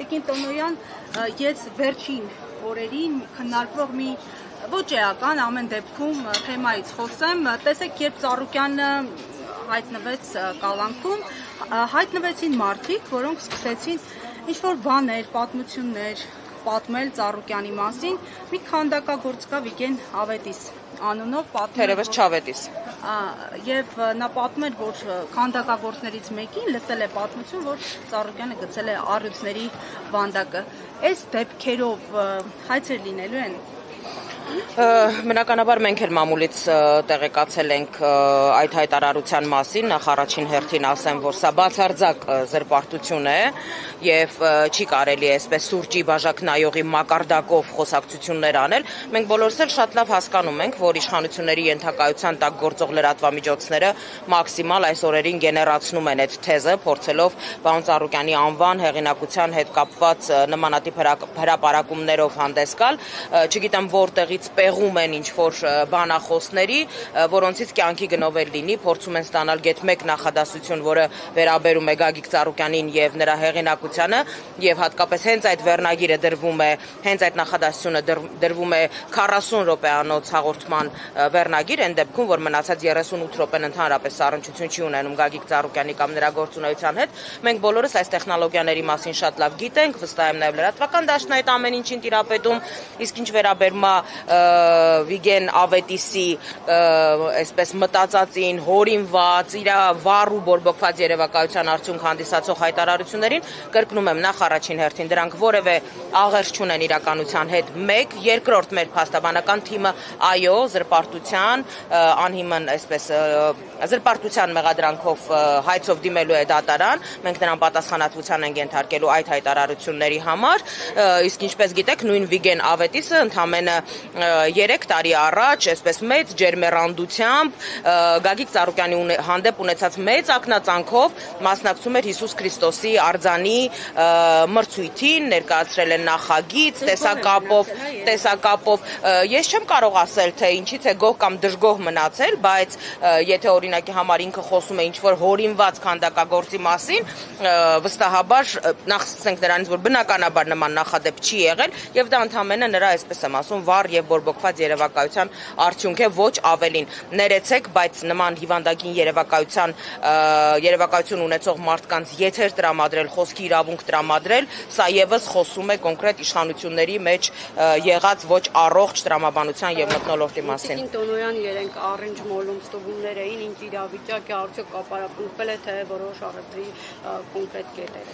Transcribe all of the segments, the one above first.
Տիկին Տոնոյան, ես վերջին օրերին քննարկվող մի ոչ էական ամեն դեպքում թեմայից խոսեմ, տեսեք, երբ Ծառուկյանը հայտնվեց կալանքում, հայտնվեցին մարդիկ, որոնք սկսեցին ինչ-որ բաներ, պատմություններ պատմել Ծառուկյանի մասին, մի քանդակագործ կա Վիգեն Ավետիս անունով պատմել, թերևս Չավետիս, եւ նա պատմել, որ քանդակագործներից մեկին լսել է պատմություն, որ Ծառուկյանը գցել է առյուծների վանդակը։ Այս դեպքերով հայցեր լինելու են։ Բնականաբար մենք էլ մամուլից տեղեկացել ենք այդ հայտարարության մասին, նախ առաջին հերթին ասեմ, որ սա բացարձակ զրպարտություն է եւ չի կարելի այսպես սուրճի բաժակ նայողի մակարդակով խոսակցություններ անել։ Մենք բոլորս էլ շատ լավ հասկանում ենք, որ իշխանությունների ենթակայության տակ գործող լրատվամիջոցները մաքսիմալ այս օրերին գեներացնում են այդ թեզը, փորձելով պարոն Ծառուկյանի անվան հեղինակության հետ կապված նմանատիպ հրապարակումներով հանդես գալ, չգիտեմ որտեղից պեղում են ինչ-որ բանախոսների, որոնցից կյանքի գնովել լինի, փորձում են ստանալ գեթ մեկ նախադասություն, որը վերաբերում է Գագիկ Ծառուկյանին եւ նրա հեղինակությանը, եւ հատկապես հենց այդ վերնագիրը դրվում է, հենց այդ նախադասությունը դրվում է 40 րոպեանոց հաղորդման վերնագիր, այն դեպքում, որ մնացած 38 րոպեն ընդհանրապես առնչություն չի ունենում Գագիկ Ծառուկյանի կամ նրա գործունեության հետ։ Մենք բոլորս այս տեխնոլոգիաների մասին շատ լավ գիտենք, վստահ եմ նաեւ լրատվական դաշտն այդ ամեն ինչին տիրապետում, իսկ ինչ վերաբերում է Վիգեն Ավետիսի այսպես մտածածին, հորինված, իր վառ ու բորբոքված երևակայության արդյունք հանդիսացող հայտարարություններին, կրկնում եմ, նախ առաջին հերթին դրանք որևէ աղերս չունեն իրականության հետ, մեկ, երկրորդ մեր փաստաբանական թիմը այո, զրպարտության, անհիմն այսպես զրպարտության մեղադրանքով հայցով դիմելու է դատարան, մենք նրան պատասխանատվության ենք ենթարկելու այդ հայտարարությունների համար, իսկ ինչպես գիտեք, նույն Վիգեն Ավետիսը ընդամենը 3 տարի առաջ, այսպես մեծ ջերմեռանդությամբ Գագիկ Ծառուկյանի հանդեպ ունեցած մեծ ակնածանքով մասնակցում էր Հիսուս Քրիստոսի արձանի մրցույթին, ներկայացրել են նախագիծ, տեսակապով, ես չեմ կարող ասել, թե ինչից է գոհ կամ դժգոհ մնացել, բայց եթե օրինակի համար ինքը խոսում է ինչ-որ հորինված քանդակագործի մասին, վստահաբար նախ ասենք նրանից, որ բնականաբար նման նախադեպ չի եղել, եւ դա ընդամենը նրա, այսպես եմ ասում, վառ եւ բորբոքված երևակայության արդյունք է, ոչ ավելին։ Ներեցեք, բայց նման հիվանդագին երևակայություն ունեցող մարդկանց եթեր տրամադրել, խոսքի իրավունք տրամադրել, սա եւս խոսում է կոնկրետ իշխանությունների մեջ եղած ոչ առողջ տրամաբանության եւ մթնոլորտի մասին։ Տիկին Տոնոյան երենք առինջ մոլում ստուգումներ էին, ինչ իրավիճակ է, արդյոք կապարակնվել է, թե որոշ առևտրի կոնկրետ կետեր։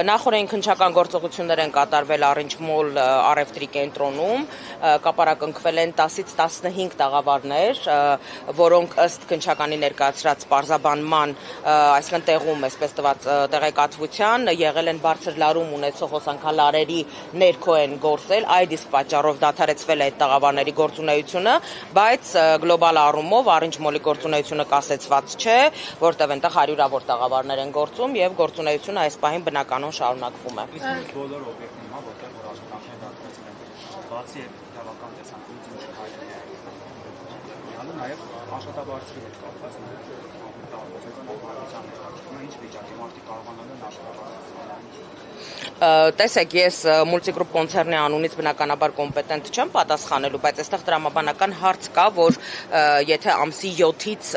Նախորդին քննչական գործողություններ են կատարվել առինջ մոլ առևտրի կենտրոնում, կապարակնքվել են 10-ից 15 տաղավարներ, որոնք ըստ քննչականի ներկայացրած պարզաբանման, այսինքն տեղում, այսպես տված տեղեկատվության, եղել են բարձր լարում ունեցող հոսանքալարերի ներքո են գործել, այդ իսկ պատճառով դադարեցվել է այդ տաղավարների գործունեությունը, բայց գլոբալ առումով առինջ մոլի գործունեությունը կասեցված չէ, որտեղ այնտեղ հարյուրավոր տաղավարներ են գործում եւ գործունեությունը այս պահին բնականon շարունակվում է։ Բոլոր օբյեկտներում, որտեղ որ աշխատանքները դարձրեցին են, բացի այդ թվական տեսանկյունից հայտնի է, նաև աշխատավարձի հետ կապված ինչ վիճակի մարդիկ կարողանան աշխատավարձ Տեսեք, ես մուլտիգրուպ կոնցեռնի անունից բնականաբար կոմպետենտ չեմ պատասխանելու, բայց այստեղ տրամաբանական հարց կա, որ եթե ամսի 7-ից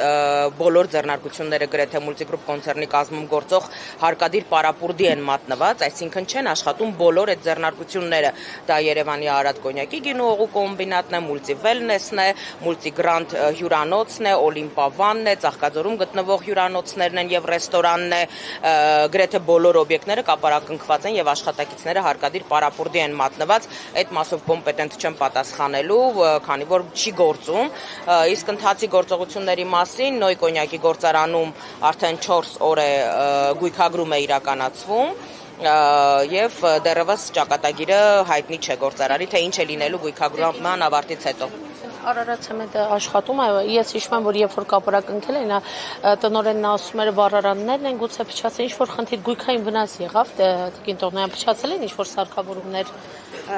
բոլոր ձեռնարկությունները գրեթե մուլտիգրուպ կոնցեռնի կազմում գործող հարկադիր պարապուրդի են մատնված, այսինքն չեն աշխատում բոլոր այդ ձեռնարկությունները։ Դա Երևանի Արադ կոնյակի գինուողու կոմբինատն է, մուլտիվելնեսն է, մուլտիգրանտ հյուրանոցն է, Օլիմպավանն է, Ծաղկաձորում գտնվող հյուրանոցներն են եւ ռեստորանն է, գրեթե բոլոր օբյեկտները կապարակնքված են եւ աշխատակիցները հարկադիր պարապուրդի են մատնված, այդ մասով կոմպետենտ չեմ պատասխանելու, քանի որ չի գործում, իսկ ընթացի գործողությունների մասին Նոյ կոնյակի գործարանում արդեն 4 օր է գույքագրում է իրականացվում եւ դեռևս ճակատագիրը հայտնի չէ գործարարի, թե ինչ է լինելու գույքագրման ավարտից հետո։ Արարած Սեմեդը աշխատում է, ես հիշում եմ, որ երբ որ կապարակնքել էին, տնօրենն ասում էր վառարաններն են գուցե փչացել, ինչ որ խնդիր գույքային վնաս եղավ, Տիկին Տոնոյան փչացել են ինչ որ սարքավորումներ։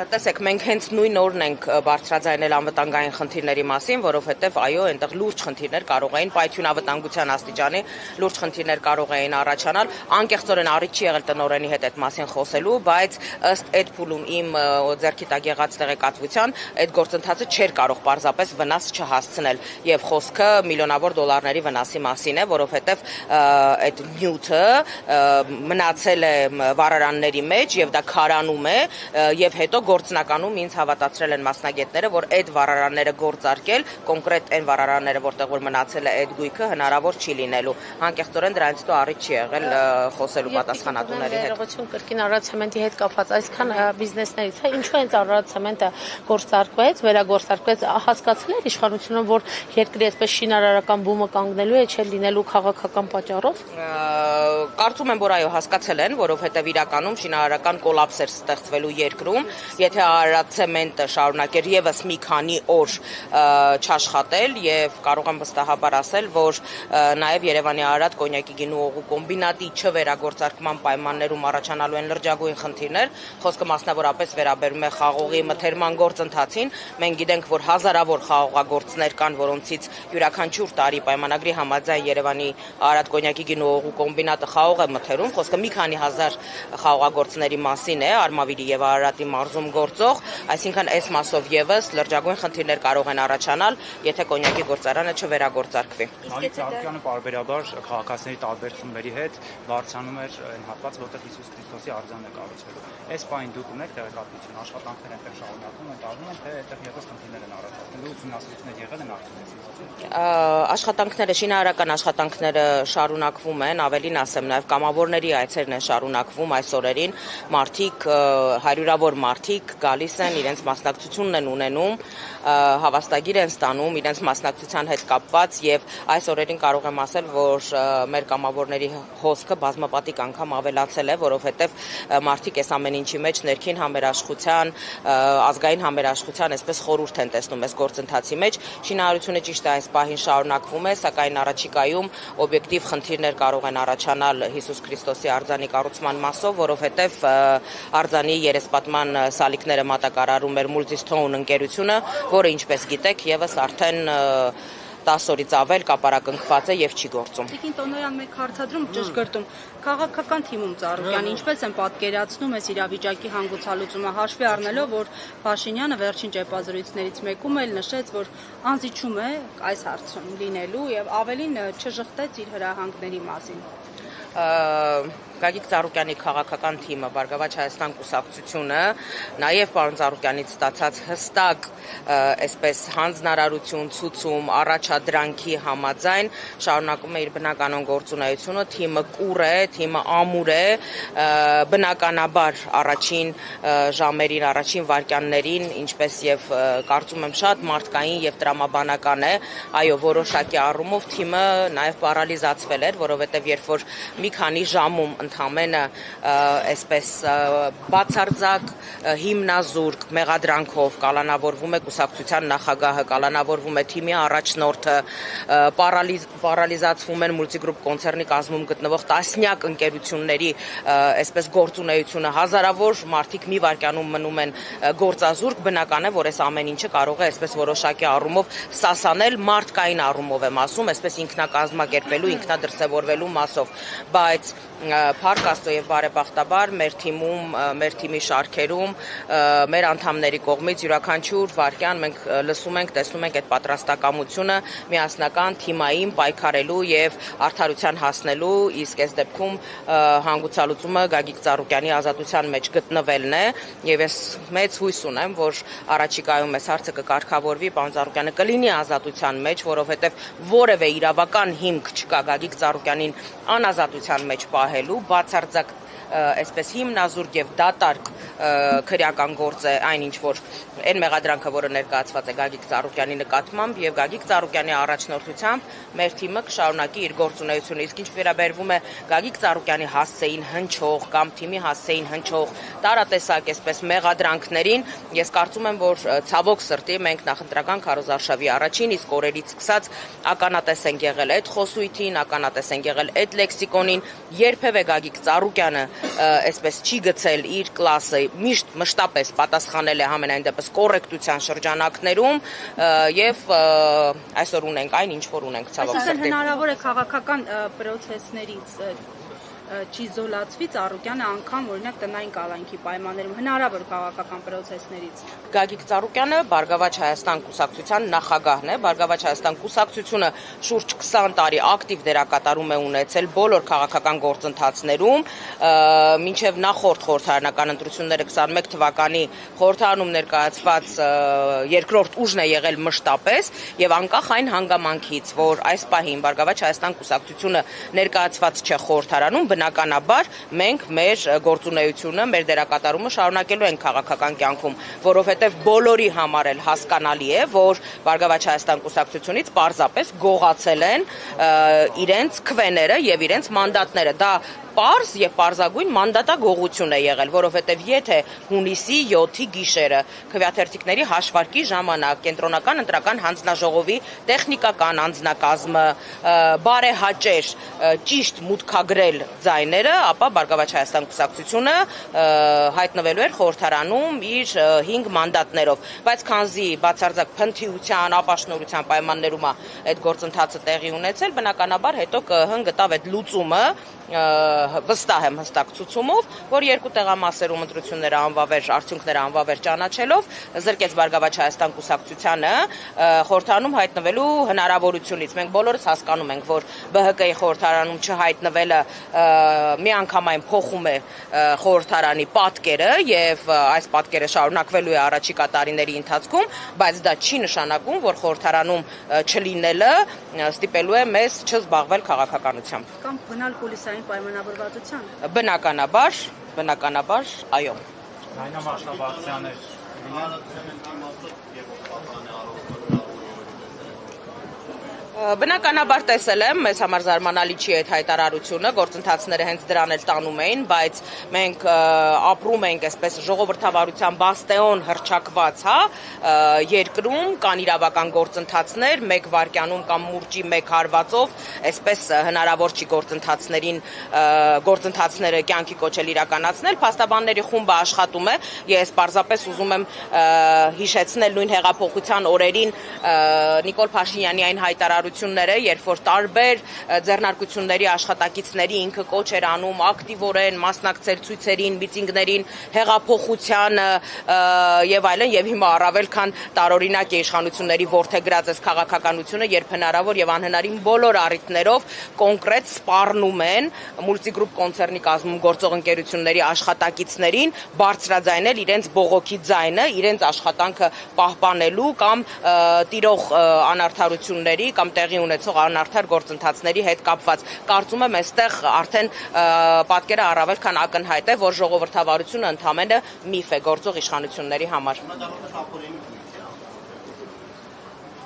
Տեսեք, մենք հենց նույն օրն ենք բարձրաձայնել անվտանգային խնդիրների մասին, որովհետև այո, այնտեղ լուրջ խնդիրներ կարող էին պայթյուն անվտանգության աստիճանի լուրջ խնդիրներ կարող էին առաջանալ, անկեղծորեն առիթ չի եղել տնօրենի հետ այդ մասին խոսելու, բայց ըստ այդ փուլում իմ ձեռքի տակ եղած տեղեկատվության այդ գործընթացը չէր կարող պարզապես վնաս չհասցնել եւ խոսքը միլիոնավոր դոլարների վնասի մասին է, որովհետեւ այդ նյութը մնացել է վառարանների մեջ եւ դա քարանում է եւ հետո գործնականում ինձ հավատացրել են մասնագետները, որ այդ վառարանները գործարկել, կոնկրետ այն վառարանները, որտեղ որ մնացել է այդ գույքը, հնարավոր չի լինելու։ Անկեղծորեն դրանից հետո առիթ չի եղել խոսելու պատասխանատուների հետ։ Ներողություն կրկին Արարատցեմենտի հետ կապված այսքան բիզնեսներից, ինչու հենց Արարատցեմենտը գործարկվեց, վերագործարկվեց, հասկացել էր իշխանությունը, որ երկրի այսպես շինարարական բումը կանգնելու է, չէ լինելու քաղաքական պատճառով։ Կարծում եմ, որ այո, հասկացել են, որովհետև իրականում շինարարական կոլապս էր ստեղծվելու երկրում, եթե Արարատցեմենտը շարունակեր եւս մի քանի օր չաշխատել եւ կարող եմ վստահաբար ասել, որ նաեւ Երևանի Արարատ կոնյակի գինու օղու կոմբինատի չվերագործարկման պայմաններում առաջանալու են լրջագույն խնդիրներ, խոսքը մասնավորապես վերաբերում է խաղողի մթերման գործընթացին։ Մենք գիտենք, որ հազարավոր խաղողագործներ կան, որոնցից յուրաքանչյուր տարի պայմանագրի համաձայն Երևանի Արարատ կոնյակի գինու օղու կոմբինատը խաղող է մթերում, խոսքը մի քանի հազար խաղողագործների մասին է, Արմավիրի եւ Արարատի մարզում գործող, այսինքն այս մասով եւս լրջագույն խնդիրներ կարող են առաջանալ, եթե կոնյակի գործարանը չվերագործարկվի։ Նարեկ Ծառուկյանը պարբերաբար քաղաքացիների տարբեր խմբերի հետ բարձրանում էր այն հատված, որտեղ Հիսուս Քրիստոսի արձանն է կառուցվելու։ Այս պահին դուք ունեք տեղեկատվություն, աշխատանքներ այնտեղ շարունակվում են, տարվում են, թե այդտեղ եւս խնդիրներ են առաջացնելու, ուսումնասիրություններ եղել են արդյունքից։ Աշխատանքները, շինարարական աշխատանքները շարունակվում են, ավելին ասեմ, նաև կամավորների այցերն են շարունակվում այս օրերին, մարդիկ, հարյուրավոր մարդիկ գալիս են, իրենց մասնակցությունն են ունենում, հավաստագիր են ստանում իրենց մասնակցության հետ կապված եւ այս օրերին կարող եմ ասել, որ մեր կամավորների հոսքը բազմապատիկ անգամ ավելացել է, որովհետեւ մարդիկ այս ամեն ինչի մեջ ներքին համերաշխության, ազգային համերաշխության այսպես խորհուրդ են տեսնում այս գործընթացի մեջ։ Շինարարությունը ճիշտ է այս պահին շարունակվում է, սակայն առաջիկայում օբյեկտիվ խնդիրներ կարող են առաջանալ Հիսուս Քրիստոսի արձանի կառուցման մասով, որովհետև արձանի երեսպատման սալիկները մատակարարում էր Multistone ընկերությունը, որը ինչպես գիտեք, եւս արդեն 10 օրից ավել կապարակնքված է եւ չի գործում։ Տիկին Տոնոյան, մեկ հարցադրում ճշգրտում քաղաքական թիմում Ծառուկյանը ինչպես են պատկերացնում այս իրավիճակի հանգուցալուծումը, հաշվի առնելով, որ Փաշինյանը վերջին ճեպազրույցներից մեկում էլ նշեց, որ անզիջում է այս հարցում լինելու եւ ավելին չժխտեց իր հրահանգների մասին։ Գագիկ Ծառուկյանի քաղաքական թիմը, Բարգավաճ Հայաստան կուսակցությունը, նաև պարոն Ծառուկյանից ստացած հստակ այսպես հանձնարարություն, ցուցում, առաջադրանքի համաձայն շարունակում է իր բնականon գործունեությունը, թիմը կուր է, թիմը ամուր է, բնականաբար առաջին ժամերին, առաջին վայրկյաններին, ինչպես եւ կարծում եմ շատ մարդկային եւ տրամաբանական է, այո, որոշակի առումով թիմը նաև պարալիզացվել էր, որովհետեւ երբ որ մի քանի ժամում ընդամենը այսպես բացարձակ հիմնազուրկ մեղադրանքով կալանավորվում է կուսակցության նախագահը, կալանավորվում է թիմի առաջնորդը, պարալիզացվում են Multigroup կոնցեռնի կազմում գտնվող տասնյակ ընկերությունների այսպես գործունեությունը, հազարավոր մարդիկ մի վայրկյանում մնում են գործազուրկ, բնական է, որ այս ամեն ինչը կարող է այսպես որոշակի առումով սասանել, մարդկային առումով եմ ասում, այսպես ինքնակազմակերպելու, ինքնադրսևորվելու մասով, բայց Փառք Աստծո եւ բարեբախտաբար մեր թիմում, մեր թիմի շարքերում, մեր անդամների կողմից յուրաքանչյուր վայրկյան մենք լսում ենք, տեսնում ենք այդ պատրաստակամությունը միասնական թիմային պայքարելու եւ արդարության հասնելու, իսկ այս դեպքում հանգուցալուծումը Գագիկ Ծառուկյանի ազատության մեջ գտնվելն է եւ ես մեծ հույս ունեմ, որ առաջիկայում այս հարցը կկարգավորվի, պարոն Ծառուկյանը կլինի ազատության մեջ, որովհետեւ որևէ իրավական հիմք չկա Գագիկ Ծառուկյանին անազատության մեջ պահելու, բացարձակ այսպես հիմնազուրկ եւ դատարկ քրեական գործ է այն ինչ որ այն մեղադրանքը, որը ներկայացված է Գագիկ Ծառուկյանի նկատմամբ եւ Գագիկ Ծառուկյանի առաջնորդությամբ մեր թիմը կշարունակի իր գործունեությունը, իսկ ինչ վերաբերվում է Գագիկ Ծառուկյանի հասցեին հնչող կամ թիմի հասցեին հնչող տարատեսակ այսպես մեղադրանքներին, ես կարծում եմ, որ ցավոք սրտի մենք նախընտրական քարոզարշավի առաջին իսկ օրերից սկսած ականատես ենք եղել այդ խոսույթին, ականատես ենք եղել այդ լեքսիկոնին, երբևէ Գագիկ Ծառուկյանը այսպես չի գցել իր կլասը, միշտ մշտապես պատասխանել է համենայն դեպս կոռեկտության շրջանակներում եւ այսօր ունենք այն, ինչ որ ունենք ցավոք սրտի։ Այսինքն հնարավոր է քաղաքական պրոցեսներից չիզոլացվի Ծառուկյանը անգամ օրինակ տնային կալանքի պայմաններում հնարավոր քաղաքական պրոցեսներից։ Գագիկ Ծառուկյանը Բարգավաճ Հայաստան կուսակցության նախագահն է։ Բարգավաճ Հայաստան կուսակցությունը շուրջ 20 տարի ակտիվ դերակատարում է ունեցել բոլոր քաղաքական գործընթացներում, մինչև նախորդ խորհրդարանական ընտրությունները 21 թվականի խորհրդարանում ներկայացված երկրորդ ուժն է եղել մշտապես եւ անկախ այն հանգամանքից, որ այս պահին Բարգավաճ Հայաստան կուսակցությունը ներկայացված չէ խորհրդարանում, բնականաբար մենք մեր գործունեությունը, մեր դերակատարումը շարունակելու ենք քաղաքական կյանքում, որովհետև բոլորի համար էլ հասկանալի է, որ Բարգավաճ Հայաստան կուսակցությունից պարզապես գողացել են իրենց քվեները եւ իրենց մանդատները։ Դա պարզ եւ պարզագույն մանդատագողություն է եղել, որովհետեւ եթե հունիսի 7-ի գիշերը քվեաթերթիկների հաշվարկի ժամանակ կենտրոնական ընտրական հանձնաժողովի տեխնիկական անձնակազմը բարեհաճեր ճիշտ մուտքագրել ձայները, ապա Բարգավաճ Հայաստան կուսակցությունը հայտնվելու էր խորհրդարանում իր 5 մանդատներով, բայց քանզի բացարձակ փնթիության, ապաշնորհության պայմաններում է այդ գործընթացը տեղի ունեցել, բնականաբար հետո ԿԸՀ-ն գտավ այդ լուծումը վստահ եմ հստակ ցուցումով, որ երկու տեղամասերում ընտրությունները անվավեր, արդյունքները անվավեր ճանաչելով զրկեց Բարգավաճ Հայաստան կուսակցությանը խորհրդարանում հայտնվելու հնարավորությունից։ Մենք բոլորս հասկանում ենք, որ ԲՀԿ-ի խորհրդարանում չհայտնվելը միանգամայն փոխում է խորհրդարանի պատկերը եւ այս պատկերը շարունակվելու է առաջիկա տարիների ընթացքում, բայց դա չի նշանակում, որ խորհրդարանում չլինելը ստիպելու է մեզ չզբաղվել քաղաքականությամբ։ Կամ գնալ կուլիսային պայմանավորվածության։ Բնականաբար, այո։ Լայնամասշտաբացիաներ Բնականաբար տեսել եմ, մեզ համար զարմանալի չի այդ հայտարարությունը, գործընթացները հենց դրան էլ տանում էին, բայց մենք ապրում ենք այսպես ժողովրդավարության բաստեոն հռչակված, երկրում կան իրավական գործընթացներ, մեկ վայրկյանում կամ մուրճի մեկ հարվածով, այսպես հնարավոր չի գործընթացները կյանքի կոչել իրականացնել, փաստաբանների խումբը աշխատում է, ես պարզապես ուզում եմ հիշեցնել նույն հեղափոխության օրերին Նիկոլ Փաշինյանի այն հայտարարությունները, երբ որ տարբեր ձեռնարկությունների աշխատակիցների ինքը կոչ էր անում ակտիվորեն մասնակցել ցույցերին, միտինգներին, հեղափոխությանը եւ այլն, եւ հիմա առավել քան տարօրինակ է իշխանությունների ворթեգրած այս քաղաքականությունը, երբ հնարավոր եւ անհնարին բոլոր առիթներով կոնկրետ սպառնում են մուլտիգրուպ կոնցեռնի կազմում գործող ընկերությունների աշխատակիցներին բարձրաձայնել իրենց բողոքի ձայնը, իրենց աշխատանքը պահպանելու կամ տիրող անարդարությունների կամ տեղի ունեցող անարդար գործընթացների հետ կապված։ Կարծում եմ այստեղ արդեն պատկերը առավել քան ակնհայտ է, որ ժողովրդավարությունը ընդամենը միֆ է գործող իշխանությունների համար։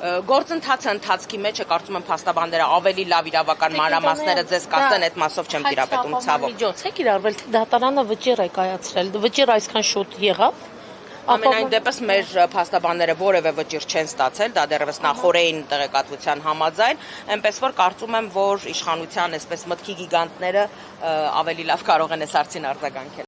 Գործընթացը ընթացքի մեջ է, կարծում եմ փաստաբանները ավելի լավ իրավական մանրամասները ձեզ կասեն, այդ մասով չեմ տիրապետում ցավով։ Միջոց է կիրառվել, թե դատարանը վճիռ է կայացրել, վճիռ այսքան շուտ եղավ։ Ամենայն դեպս մեր փաստաբանները որևէ վճիռ չեն ստացել, դա դեռևս նախօրեին տեղեկատվության համաձայն, այնպես որ կարծում եմ, որ իշխանության այսպես մտքի գիգանտները ավելի լավ կարող են այս հարցին արձագանքել։